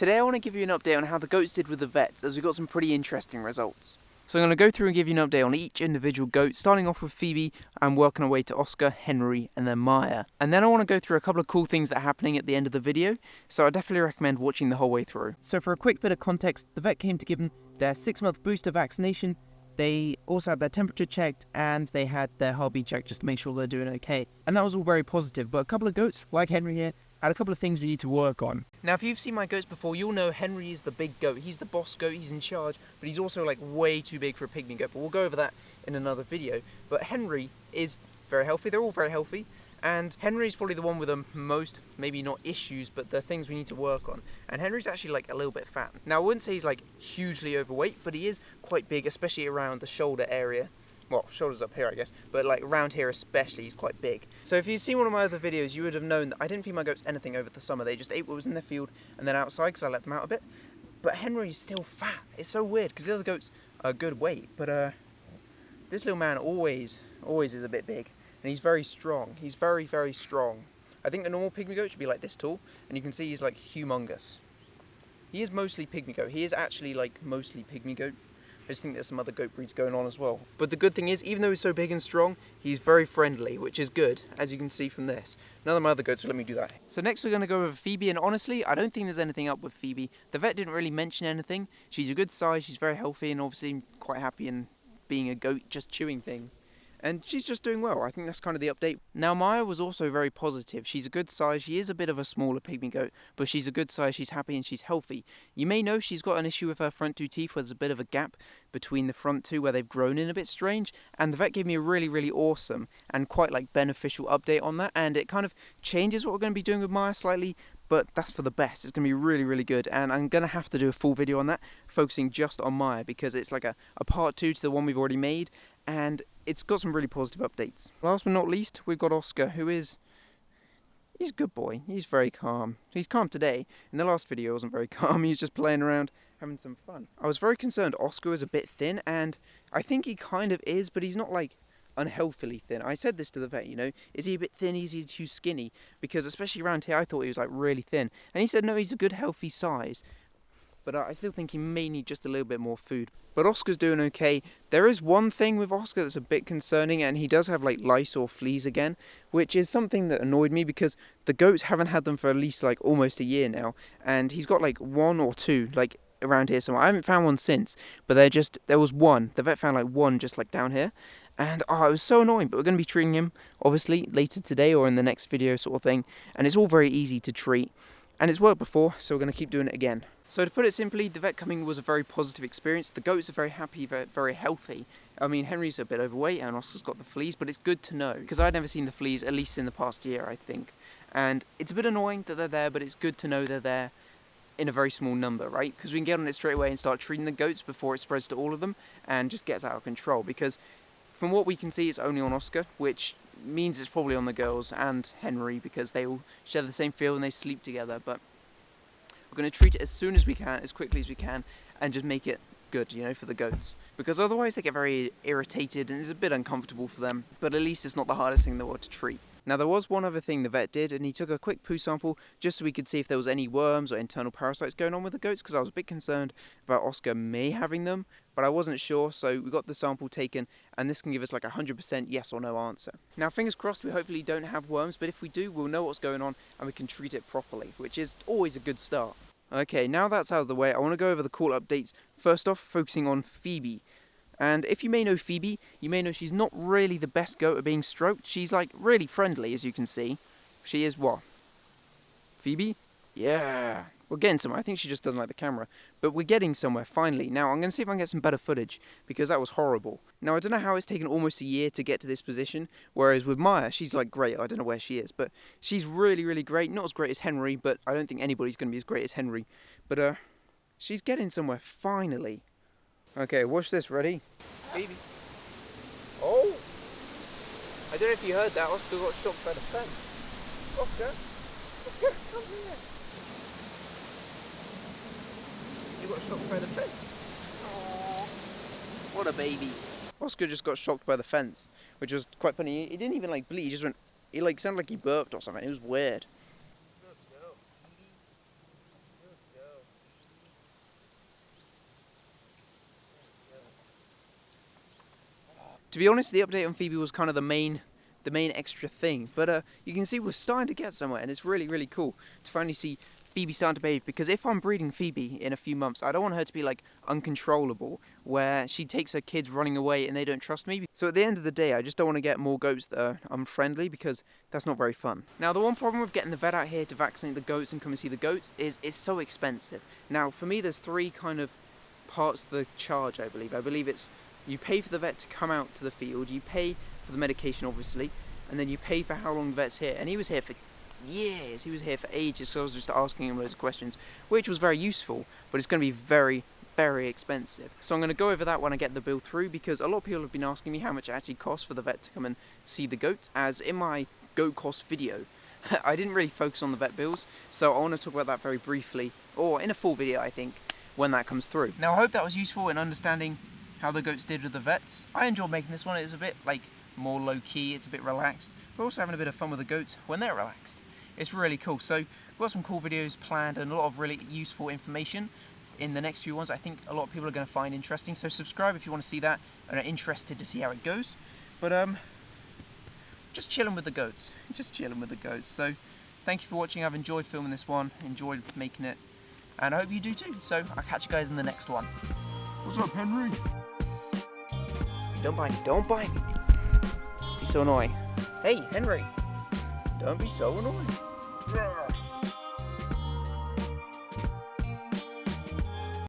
Today I want to give you an update on how the goats did with the vets, as we got some pretty interesting results. So I'm going to go through and give you an update on each individual goat, starting off with Phoebe and working our way to Oscar, Henry and then Maya. And then I want to go through a couple of cool things that are happening at the end of the video, so I definitely recommend watching the whole way through. So for a quick bit of context, the vet came to give them their 6-month booster vaccination. They also had their temperature checked and they had their heartbeat checked just to make sure they're doing okay. And that was all very positive, but a couple of goats, like Henry here, had a couple of things we need to work on. Now if you've seen my goats before, you'll know Henry is the big goat. He's the boss goat, he's in charge, but he's also like way too big for a pygmy goat. But we'll go over that in another video. But Henry is very healthy, they're all very healthy. And Henry's probably the one with the most, maybe not issues, but the things we need to work on. And Henry's actually like a little bit fat. Now I wouldn't say he's like hugely overweight, but he is quite big, especially around the shoulder area. Well, shoulders up here I guess, but like around here especially, he's quite big. So if you've seen one of my other videos, you would have known that I didn't feed my goats anything over the summer. They just ate what was in the field and then outside because I let them out a bit. But Henry's still fat. It's so weird because the other goats are good weight, but this little man always is a bit big. And he's very strong. He's very, very strong. I think a normal pygmy goat should be like this tall, and you can see he's like humongous. He is mostly pygmy goat. He is actually like mostly pygmy goat. I just think there's some other goat breeds going on as well. But the good thing is, even though he's so big and strong, he's very friendly, which is good, as you can see from this. None of my other goats will let me do that. So next we're going to go over Phoebe, and honestly, I don't think there's anything up with Phoebe. The vet didn't really mention anything. She's a good size, she's very healthy, and obviously quite happy in being a goat, just chewing things. And she's just doing well. I think that's kind of the update. Now Maya was also very positive. She's a good size. She is a bit of a smaller pygmy goat, but she's a good size. She's happy and she's healthy. You may know she's got an issue with her front 2 teeth where there's a bit of a gap between the front 2 where they've grown in a bit strange. And the vet gave me a really, really awesome and quite like beneficial update on that. And it kind of changes what we're going to be doing with Maya slightly, but that's for the best. It's going to be really, really good. And I'm going to have to do a full video on that, focusing just on Maya, because it's like a part 2 to the one we've already made. And it's got some really positive updates. Last but not least, we've got Oscar, he's a good boy. He's very calm. He's calm today. In the last video, he wasn't very calm. He was just playing around, having some fun. I was very concerned Oscar was a bit thin, and I think he kind of is, but he's not like unhealthily thin. I said this to the vet, you know, is he a bit thin, is he too skinny? Because especially around here, I thought he was like really thin. And he said, no, he's a good healthy size. But I still think he may need just a little bit more food. But Oscar's doing okay. There is one thing with Oscar that's a bit concerning, and he does have like lice or fleas again, which is something that annoyed me because the goats haven't had them for at least like almost a year now, and he's got like 1 or 2 like around here somewhere. I haven't found one since, but there was one. The vet found like 1 just like down here, and it was so annoying. But we're going to be treating him obviously later today or in the next video sort of thing, and it's all very easy to treat, and it's worked before, so we're going to keep doing it again. So to put it simply, the vet coming was a very positive experience. The goats are very happy, very, very healthy. I mean, Henry's a bit overweight and Oscar's got the fleas, but it's good to know, because I'd never seen the fleas, at least in the past year, I think. And it's a bit annoying that they're there, but it's good to know they're there in a very small number, right? Because we can get on it straight away and start treating the goats before it spreads to all of them and just gets out of control. Because from what we can see, it's only on Oscar, which means it's probably on the girls and Henry, because they all share the same field and they sleep together. But we're going to treat it as soon as we can, as quickly as we can, and just make it good, you know, for the goats. Because otherwise they get very irritated and it's a bit uncomfortable for them, but at least it's not the hardest thing in the world to treat. Now there was one other thing the vet did, and he took a quick poo sample just so we could see if there was any worms or internal parasites going on with the goats, because I was a bit concerned about Oscar may having them, but I wasn't sure, so we got the sample taken, and this can give us like 100% yes or no answer. Now fingers crossed we hopefully don't have worms, but if we do, we'll know what's going on and we can treat it properly, which is always a good start. Okay, now that's out of the way, I want to go over the cool updates. First off, focusing on Phoebe. And if you may know Phoebe, you may know she's not really the best goat at being stroked. She's like really friendly, as you can see. She is what? Phoebe? Yeah. We're getting somewhere. I think she just doesn't like the camera. But we're getting somewhere, finally. Now, I'm going to see if I can get some better footage, because that was horrible. Now, I don't know how it's taken almost a year to get to this position, whereas with Maya, she's like great. I don't know where she is, but she's really, really great. Not as great as Henry, but I don't think anybody's going to be as great as Henry. But, she's getting somewhere, finally. Okay, watch this. Ready? Baby. Oh! I don't know if you heard that. Oscar got shocked by the fence. Oscar? Oscar, come here. You got shocked by the fence. Aww. What a baby. Oscar just got shocked by the fence, which was quite funny. He didn't even like bleed. He just went, he like sounded like he burped or something. It was weird. Good girl, Phoebe. Good girl. To be honest, the update on Phoebe was kind of the main extra thing, but you can see we're starting to get somewhere, and it's really, really cool to finally see Phoebe starting to behave, because if I'm breeding Phoebe in a few months, I don't want her to be like uncontrollable, where she takes her kids running away and they don't trust me. So at the end of the day, I just don't want to get more goats that are unfriendly, because that's not very fun. Now, the one problem with getting the vet out here to vaccinate the goats and come and see the goats is it's so expensive. Now, for me, there's three kind of parts to the charge, I believe. I believe it's you pay for the vet to come out to the field, you pay for the medication, obviously, and then you pay for how long the vet's here. And he was here for years, he was here for ages, so I was just asking him loads of questions, which was very useful, but it's going to be very, very expensive. So I'm going to go over that when I get the bill through, because a lot of people have been asking me how much it actually costs for the vet to come and see the goats, as in my goat cost video, I didn't really focus on the vet bills, so I want to talk about that very briefly, or in a full video, I think, when that comes through. Now, I hope that was useful in understanding how the goats did with the vets. I enjoyed making this one. It was a bit like more low-key, it's a bit relaxed. We're also having a bit of fun with the goats when they're relaxed. It's really cool. So we've got some cool videos planned and a lot of really useful information in the next few ones I think a lot of people are going to find interesting. So subscribe if you want to see that and are interested to see how it goes. But just chilling with the goats. Just chilling with the goats. So thank you for watching. I've enjoyed filming this one, enjoyed making it, and I hope you do too. So I'll catch you guys in the next one. What's up, Henry? Don't bite me, don't bite me. Be so annoying. Hey, Henry. Don't be so annoying.